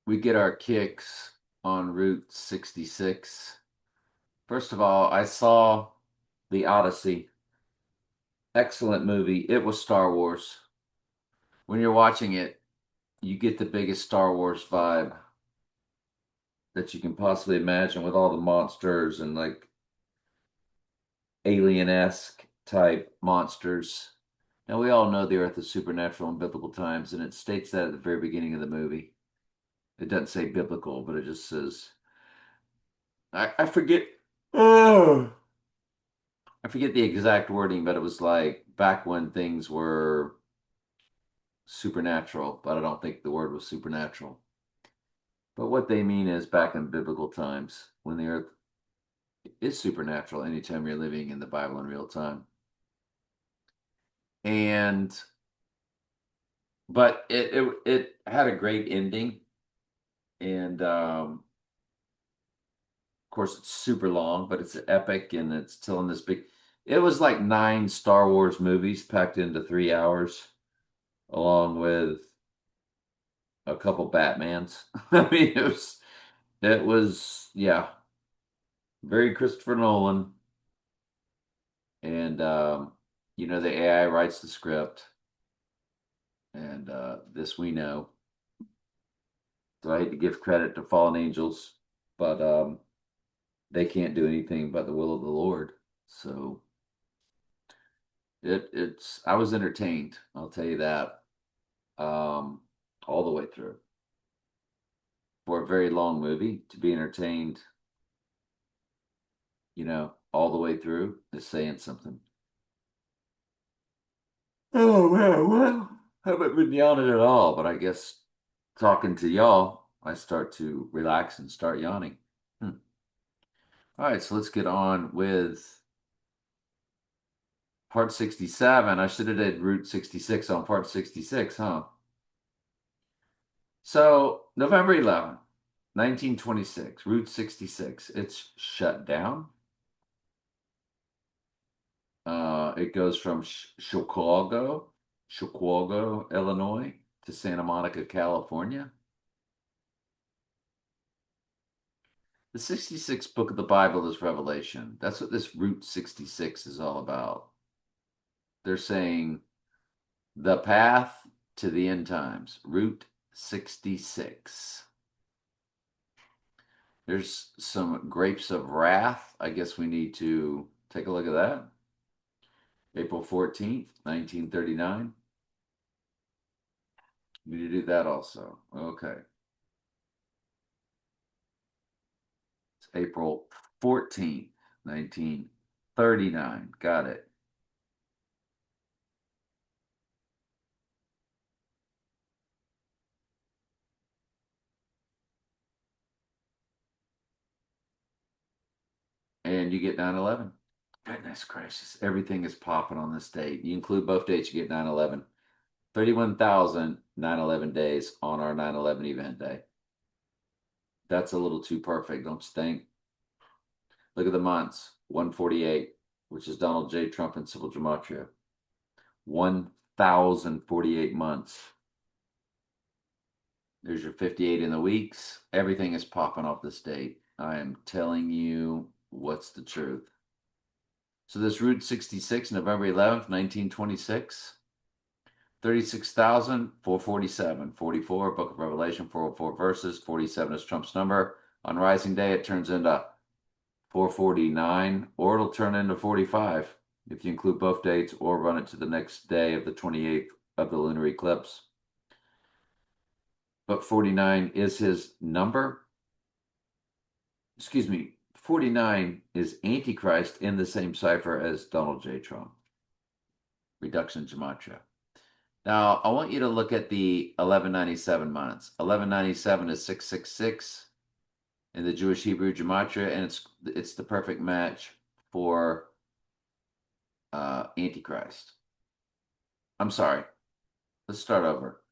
we get our kicks on Route 66. First of all, I saw The Odyssey. Excellent movie. It was Star Wars. When you're watching it, you get the biggest Star Wars vibe that you can possibly imagine with all the monsters and like alien-esque type monsters. Now, we all know the Earth is supernatural in biblical times, and it states that at the very beginning of the movie. It doesn't say biblical, but it just says, I forget. Oh. I forget the exact wording, but it was like back when things were supernatural, but I don't think the word was supernatural. But what they mean is back in biblical times when the earth is supernatural anytime you're living in the Bible in real time. And but it had a great ending, and of course it's super long, but it's epic and it's telling this big. It was like 9 Star Wars movies packed into 3 hours, along with a couple Batmans. I mean, yeah, very Christopher Nolan. And the AI writes the script, and this we know. So I hate to give credit to fallen angels, but they can't do anything but the will of the Lord. So it's I was entertained, I'll tell you that, um, all the way through. For a very long movie to be entertained, all the way through is saying something. Oh man, well, haven't been yawning at all, but I guess talking to y'all, I start to relax and start yawning. Hmm. All right, so let's get on with part 67. I should have did Route 66 on part 66, huh? So, November 11th, 1926, Route 66. It's shut down. It goes from Chicago, Illinois, to Santa Monica, California. The 66th book of the Bible is Revelation. That's what this Route 66 is all about. They're saying the path to the end times, Route 66. There's some grapes of wrath. I guess we need to take a look at that. April 14th, 1939. We need to do that also. Okay. It's April 14th, 1939. Got it. And you get 9/11. Goodness gracious. Everything is popping on this date. You include both dates, you get 9/11. 31,911 days on our 9/11 event day. That's a little too perfect, don't you think? Look at the months. 148, which is Donald J. Trump and civil gematria. 1,048 months. There's your 58 in the weeks. Everything is popping off this date. I am telling you what's the truth. So this Route 66, November 11th, 1926. 36,447. 44, Book of Revelation, 404 verses. 47 is Trump's number. On Rising Day, it turns into 449, or it'll turn into 45 if you include both dates or run it to the next day of the 28th of the lunar eclipse. But 49 is his number. Excuse me, 49 is Antichrist in the same cipher as Donald J. Trump. Reduction gematria. Now, I want you to look at the 1197 months. 1197 is 666 in the Jewish Hebrew gematria, and it's the perfect match for Antichrist. I'm sorry. Let's start over.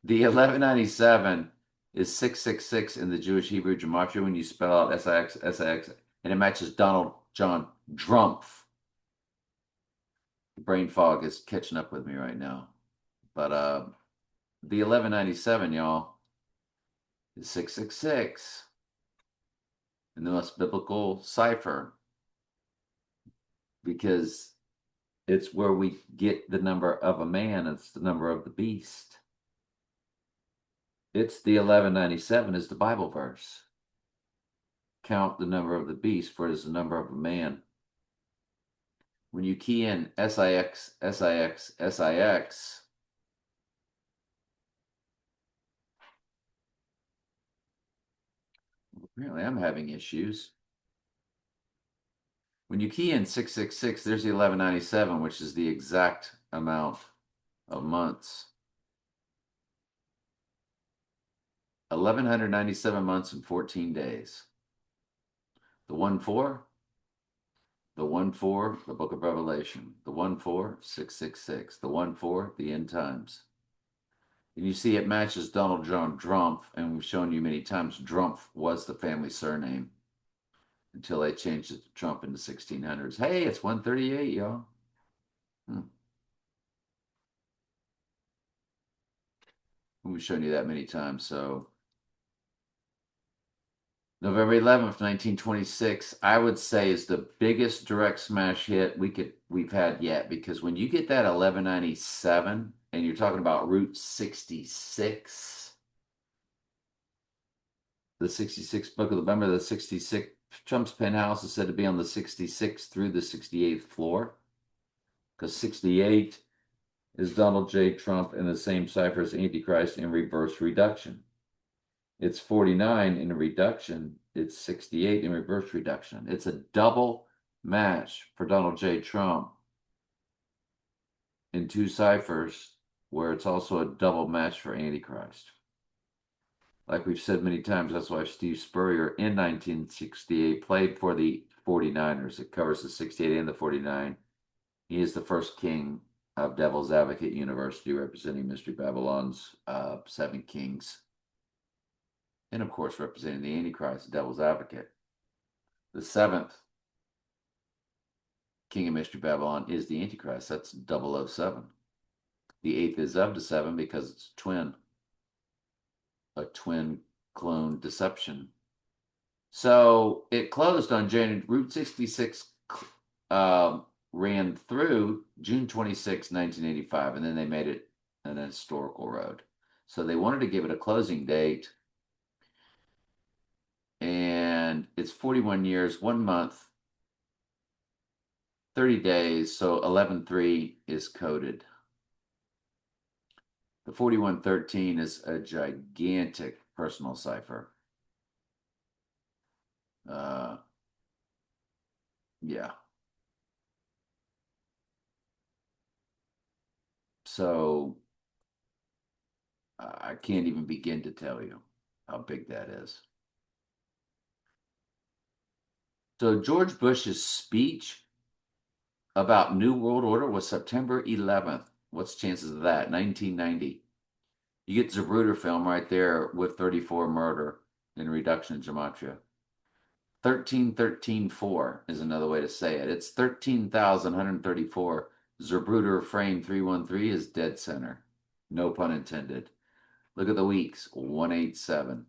The 1197 is 666 in the Jewish Hebrew gematria when you spell out SIX, and it matches Donald John Drumpf. Brain fog is catching up with me right now. But the 1197, y'all, is 666. And the most biblical cipher, because it's where we get the number of a man, it's the number of the beast. It's the 1197 is the Bible verse. Count the number of the beast, for it is the number of a man. When you key in SIX, SIX, SIX, apparently I'm having issues. When you key in 666, there's the 1197, which is the exact amount of months. 1197 months and 14 days. The 1-4, the 1-4, the book of Revelation. The 1-4, 666. The 1-4, the end times. And you see it matches Donald John Drumpf, and we've shown you many times Drumpf was the family surname until they changed it to Trump in the 1600s. Hey, it's 138, y'all. We've shown you that many times. So November 11th, 1926, I would say is the biggest direct smash hit we've had yet, because when you get that 1197 and you're talking about Route 66, the 66th book of November, the 66 Trump's penthouse is said to be on the 66th through the 68th floor, because 68 is Donald J. Trump in the same cipher as Antichrist in reverse reduction. It's 49 in reduction. It's 68 in reverse reduction. It's a double match for Donald J. Trump in two ciphers, where it's also a double match for Antichrist. Like we've said many times, that's why Steve Spurrier in 1968 played for the 49ers. It covers the 68 and the 49. He is the first king of Devil's Advocate University, representing Mystery Babylon's 7 kings. And of course, representing the Antichrist, Devil's Advocate. The 7th king of Mystery Babylon is the Antichrist. That's 007. The 8th is of the 7 because it's a twin clone deception. So it closed on Route 66 ran through June 26, 1985, and then they made it an historical road. So they wanted to give it a closing date, and it's 41 years, 1 month, 30 days, so 11-3 is coded. The 4113 is a gigantic personal cipher. Yeah. So I can't even begin to tell you how big that is. So George Bush's speech about New World Order was September 11th. What's the chances of that? 1990. You get Zapruder film right there with 34 murder in reduction in gematria. 13-13-4 is another way to say it. It's 13,134. Zapruder frame 313 is dead center. No pun intended. Look at the weeks. 187.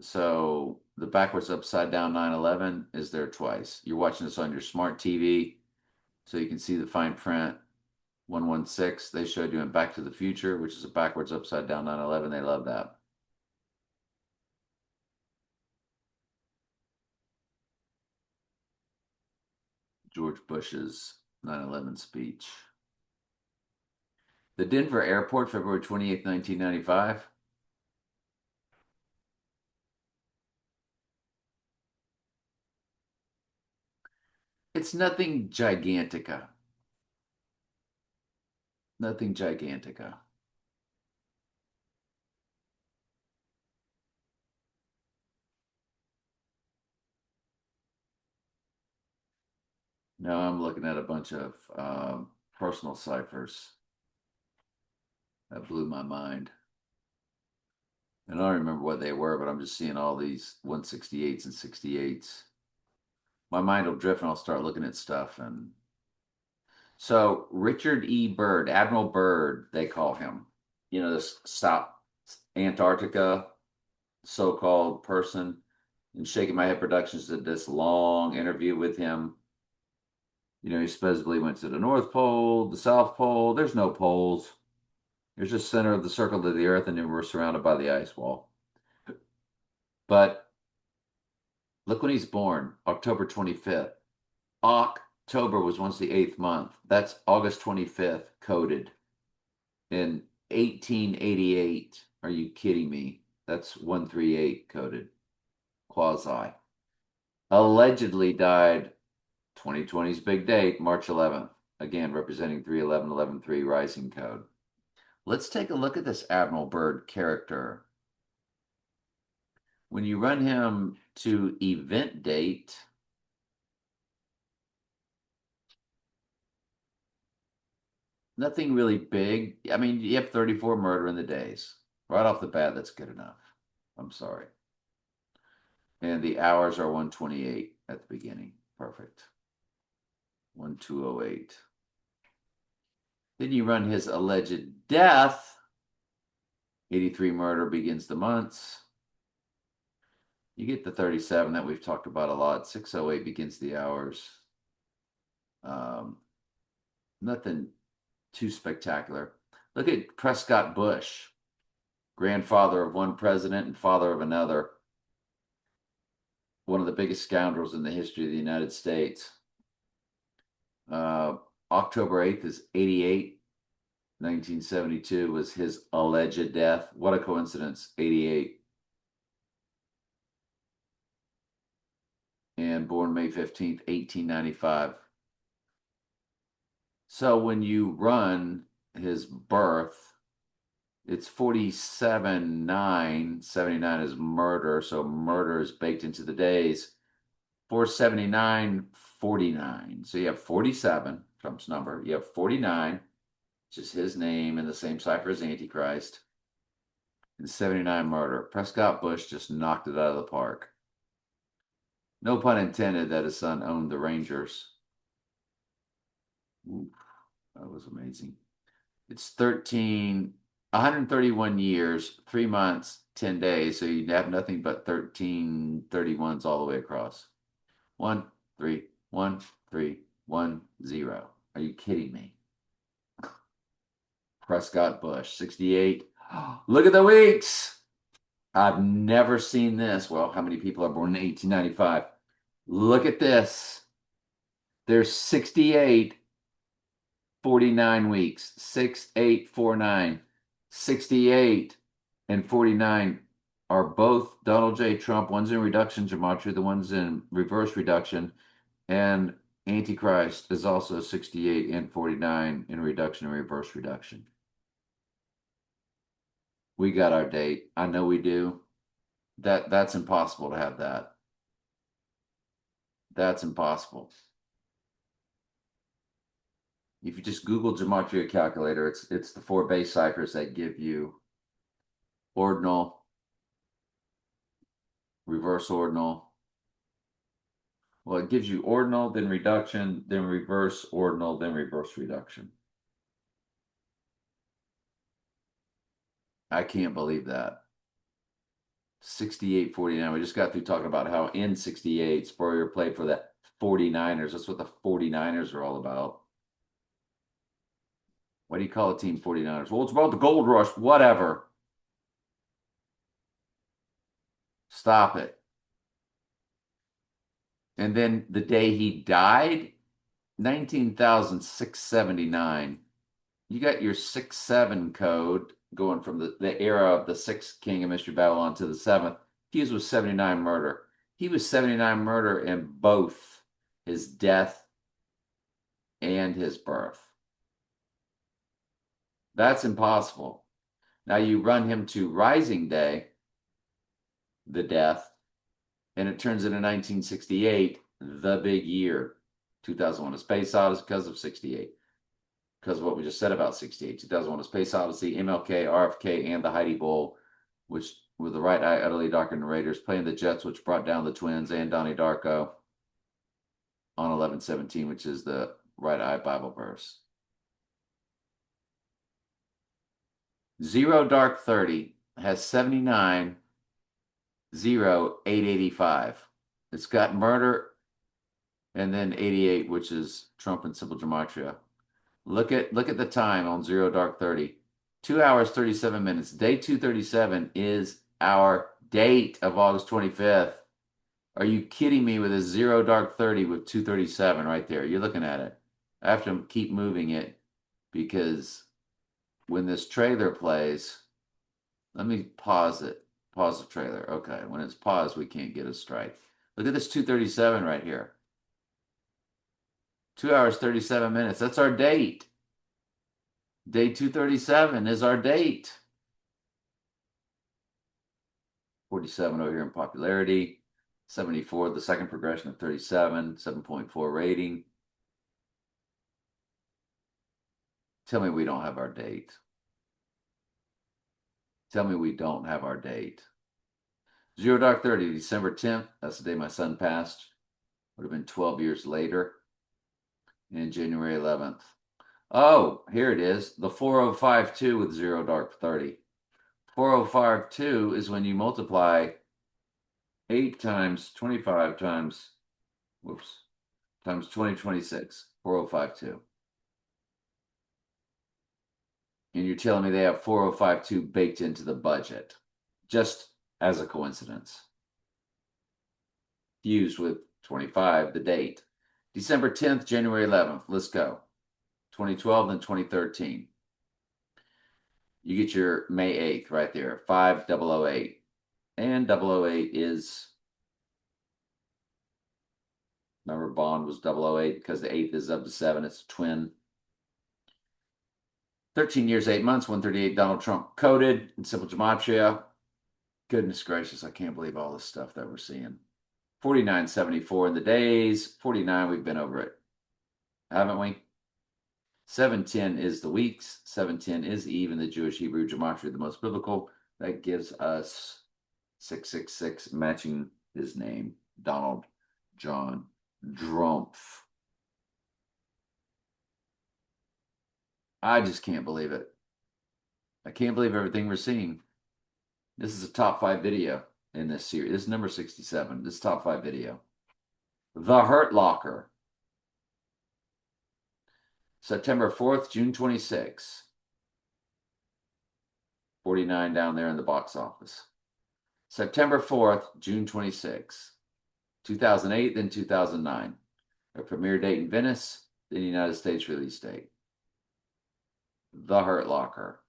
So the backwards upside down 9/11 is there twice. You're watching this on your smart TV, so you can see the fine print. 116, they showed you in Back to the Future, which is a backwards upside down 9/11. They love that. George Bush's 9/11 speech. The Denver airport, February 28, 1995. It's nothing gigantica. Nothing gigantica. Now I'm looking at a bunch of personal ciphers. That blew my mind. And I don't remember what they were, but I'm just seeing all these 168s and 68s. My mind will drift and I'll start looking at stuff. And so Richard E. Byrd, Admiral Byrd, they call him. this South Antarctica so-called person. And Shaking My Head Productions did this long interview with him. He supposedly went to the North Pole, the South Pole. There's no poles. There's just center of the circle of the Earth, and then we're surrounded by the ice wall. But look when he's born, October 25th. October was once the eighth month. That's August 25th coded in 1888. Are you kidding me? That's 138 coded. Quasi. Allegedly died 2020's big date, March 11th. Again, representing 311-11-3 rising code. Let's take a look at this Admiral Byrd character. When you run him to event date, nothing really big. I mean, you have 34 murder in the days. Right off the bat, that's good enough. I'm sorry. And the hours are 128 at the beginning. Perfect. 1208. Then you run his alleged death. 83 murder begins the months. You get the 37 that we've talked about a lot. 608 begins the hours. Nothing too spectacular. Look at Prescott Bush, grandfather of one president and father of another. One of the biggest scoundrels in the history of the United States. October 8th is 88. 1972 was his alleged death. What a coincidence, 88. And born May 15th, 1895. So when you run his birth, it's 47-9. 79 is murder, so murder is baked into the days. 479, 49. So you have 47, Trump's number. You have 49, which is his name in the same cipher as Antichrist. And 79 murder. Prescott Bush just knocked it out of the park. No pun intended that his son owned the Rangers. Ooh, that was amazing. It's 131 years, 3 months, 10 days. So you have nothing but 1331s all the way across. 1, 3, 1, 3, 1, 0. Are you kidding me? Prescott Bush, 68. Look at the weeks. I've never seen this. Well, how many people are born in 1895? Look at this. There's 68, 49 weeks. 6, 8, 4, 9. 68 and 49 are both Donald J. Trump. One's in reduction gematria, the one's in reverse reduction. And Antichrist is also 68 and 49 in reduction and reverse reduction. We got our date. I know we do. That's impossible to have that. That's impossible. If you just Google Gematria calculator, it's the 4 base ciphers that give you ordinal, reverse ordinal. Well, it gives you ordinal, then reduction, then reverse ordinal, then reverse reduction. I can't believe that. 68-49. We just got through talking about how in 68, Spurrier played for the 49ers. That's what the 49ers are all about. What do you call a team 49ers? Well, it's about the gold rush. Whatever. Stop it. And then the day he died, 19,679. You got your 6-7 code going from the era of the 6th king of Mystery Babylon to the 7th. He was 79 murder. He was 79 murder in both his death and his birth. That's impossible. Now you run him to Rising Day, the death, and it turns into 1968, the big year. 2001: A Space Odyssey because of 68. Because of what we just said about 68. 2001: A Space Odyssey, MLK, RFK, and the Heidi Bowl, which with the right eye utterly darkened the Raiders, playing the Jets, which brought down the Twins and Donnie Darko on 11/17, which is the right eye Bible verse. Zero Dark 30 has 79 0 885. It's got murder and then 88, which is Trump and Simple Gematria. Look at the time on Zero Dark 30. 2 hours 37 minutes. Day 237 is our date of August 25th. Are you kidding me with a Zero Dark 30 with 237 right there? You're looking at it. I have to keep moving it because when this trailer plays, let me pause it. Pause the trailer. Okay, when it's paused, we can't get a strike. Look at this 237 right here. 2 hours 37 minutes. That's our date. Day 237 is our date. 47 over here in popularity. 74, the second progression of 37, 7.4 rating. Tell me we don't have our date. Tell me we don't have our date. Zero Dark 30, December 10th. That's the day my son passed. Would have been 12 years later. And January 11th. Oh, here it is. The 4052 with Zero Dark 30. 4052 is when you multiply 8 times 25 times, whoops, times 2026. 4052. And you're telling me they have 4052 baked into the budget, just as a coincidence. Fused with 25, the date. December 10th, January 11th. Let's go. 2012, then 2013. You get your May 8th right there, 5008. And 008 is, remember Bond was 008 because the 8th is up to 7. It's a twin. 13 years, 8 months, 138 Donald Trump coded in Simple Gematria. Goodness gracious, I can't believe all this stuff that we're seeing. 4974 in the days. 49, we've been over it, haven't we? 710 is the weeks. 710 is Eve in the Jewish Hebrew Gematria, the most biblical. That gives us 666, matching his name, Donald John Trump. I just can't believe it. I can't believe everything we're seeing. This is a top 5 video in this series. This is number 67. This top 5 video. The Hurt Locker. September 4th, June 26th. 49 down there in the box office. September 4th, June 26th. 2008, then 2009. A premiere date in Venice, then United States release date. The Hurt Locker.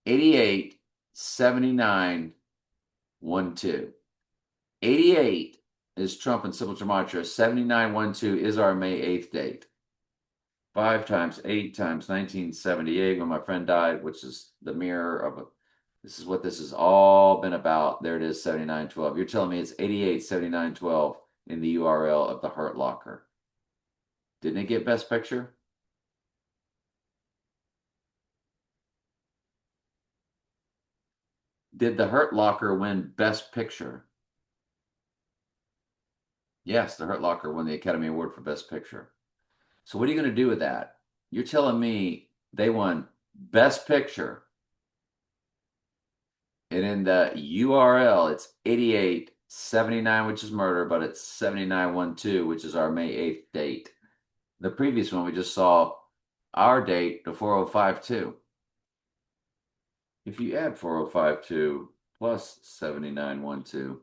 88, 79, 12. 88 is Trump and Simple Gematria. 79, 12 is our May 8th date. 5 times 8 times 1978 when my friend died, which is the mirror of a, this is what this has all been about. There it is, 7912. You're telling me it's 88, 7912 in the URL of the Hurt Locker. Didn't it get Best Picture? Did the Hurt Locker win Best Picture? Yes, the Hurt Locker won the Academy Award for Best Picture. So what are you going to do with that? You're telling me they won Best Picture. And in the URL, it's 8879, which is murder, but it's 7912, which is our May 8th date. The previous one, we just saw our date, the 4052. If you add 4052 plus 7912,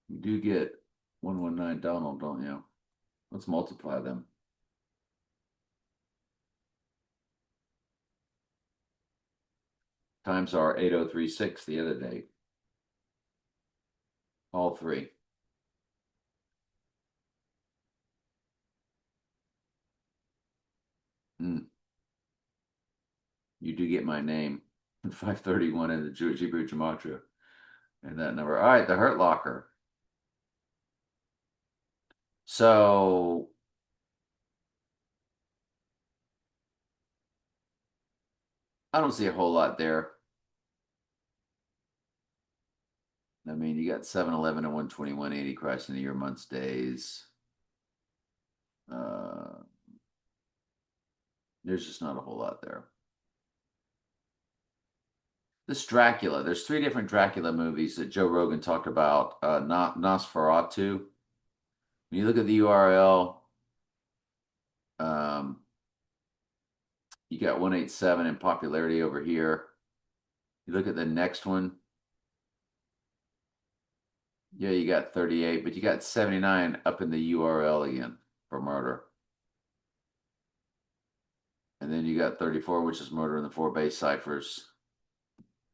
you do get 119 Donald, don't you? Let's multiply them. Times our 8036 the other day. All three. You do get my name. 531 in the Jewish Hebrew Gematria. And that number. All right, the Hurt Locker. So I don't see a whole lot there. I mean, you got 711 and 121, 80 Christ in the year, months, days. There's just not a whole lot there. This Dracula, there's three different Dracula movies that Joe Rogan talked about. Not Nosferatu. When you look at the URL, um, you got 187 in popularity over here. You look at the next one. Yeah, you got 38, but you got 79 up in the URL again for murder. And then you got 34, which is murder in the four base ciphers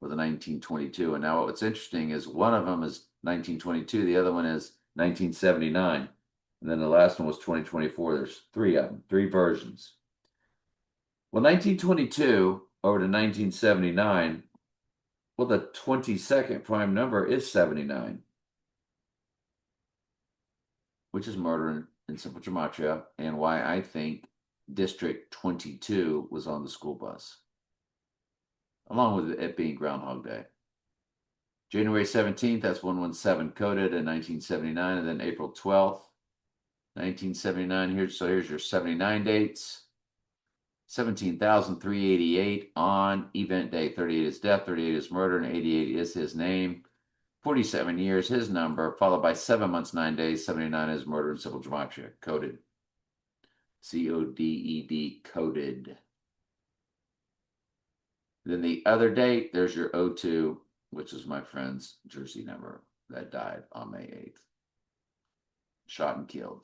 with a 1922. And now what's interesting is one of them is 1922, the other one is 1979. And then the last one was 2024. There's three of them, three versions. Well, 1922 over to 1979, well, the 22nd prime number is 79, which is murder in Simple Gematria, and why I think District 22 was on the school bus, along with it being Groundhog Day. January 17th, that's 117 coded in 1979, and then April 12th, 1979. Here's your 79 dates. 17,388 on event day. 38 is death, 38 is murder, and 88 is his name. 47 years, his number, followed by 7 months, 9 days. 79 is murder in Simple Gematria, coded. CODED, coded. Then the other date, there's your 02, which is my friend's jersey number that died on May 8th. Shot and killed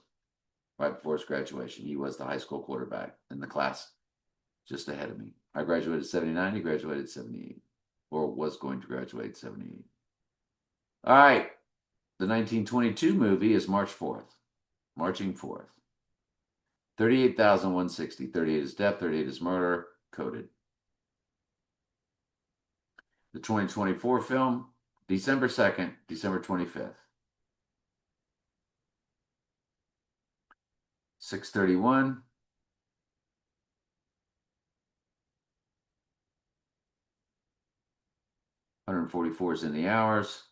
right before his graduation. He was the high school quarterback in the class just ahead of me. I graduated 79, he graduated 78, or was going to graduate 78. All right, the 1922 movie is March 4th, Marching Forth. 38,160. 38 is death, 38 is murder, coded. The 2024 film, December 2nd, December 25th. 631. $144 is in the hours.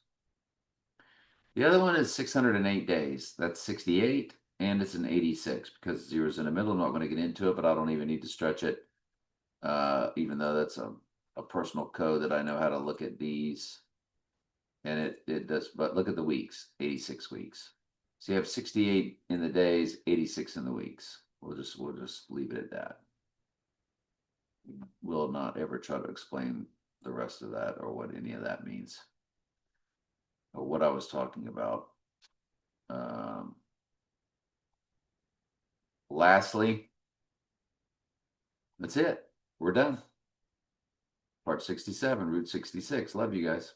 The other one is 608 days. That's 68, and it's an 86 because zero's in the middle. I'm not going to get into it, but I don't even need to stretch it, even though that's a personal code that I know how to look at these. And it does, but look at the weeks, 86 weeks. So you have 68 in the days, 86 in the weeks. We'll just leave it at that. We'll not ever try to explain the rest of that or what any of that means or what I was talking about. Lastly, that's it. We're done. Part 67, Route 66. Love you guys.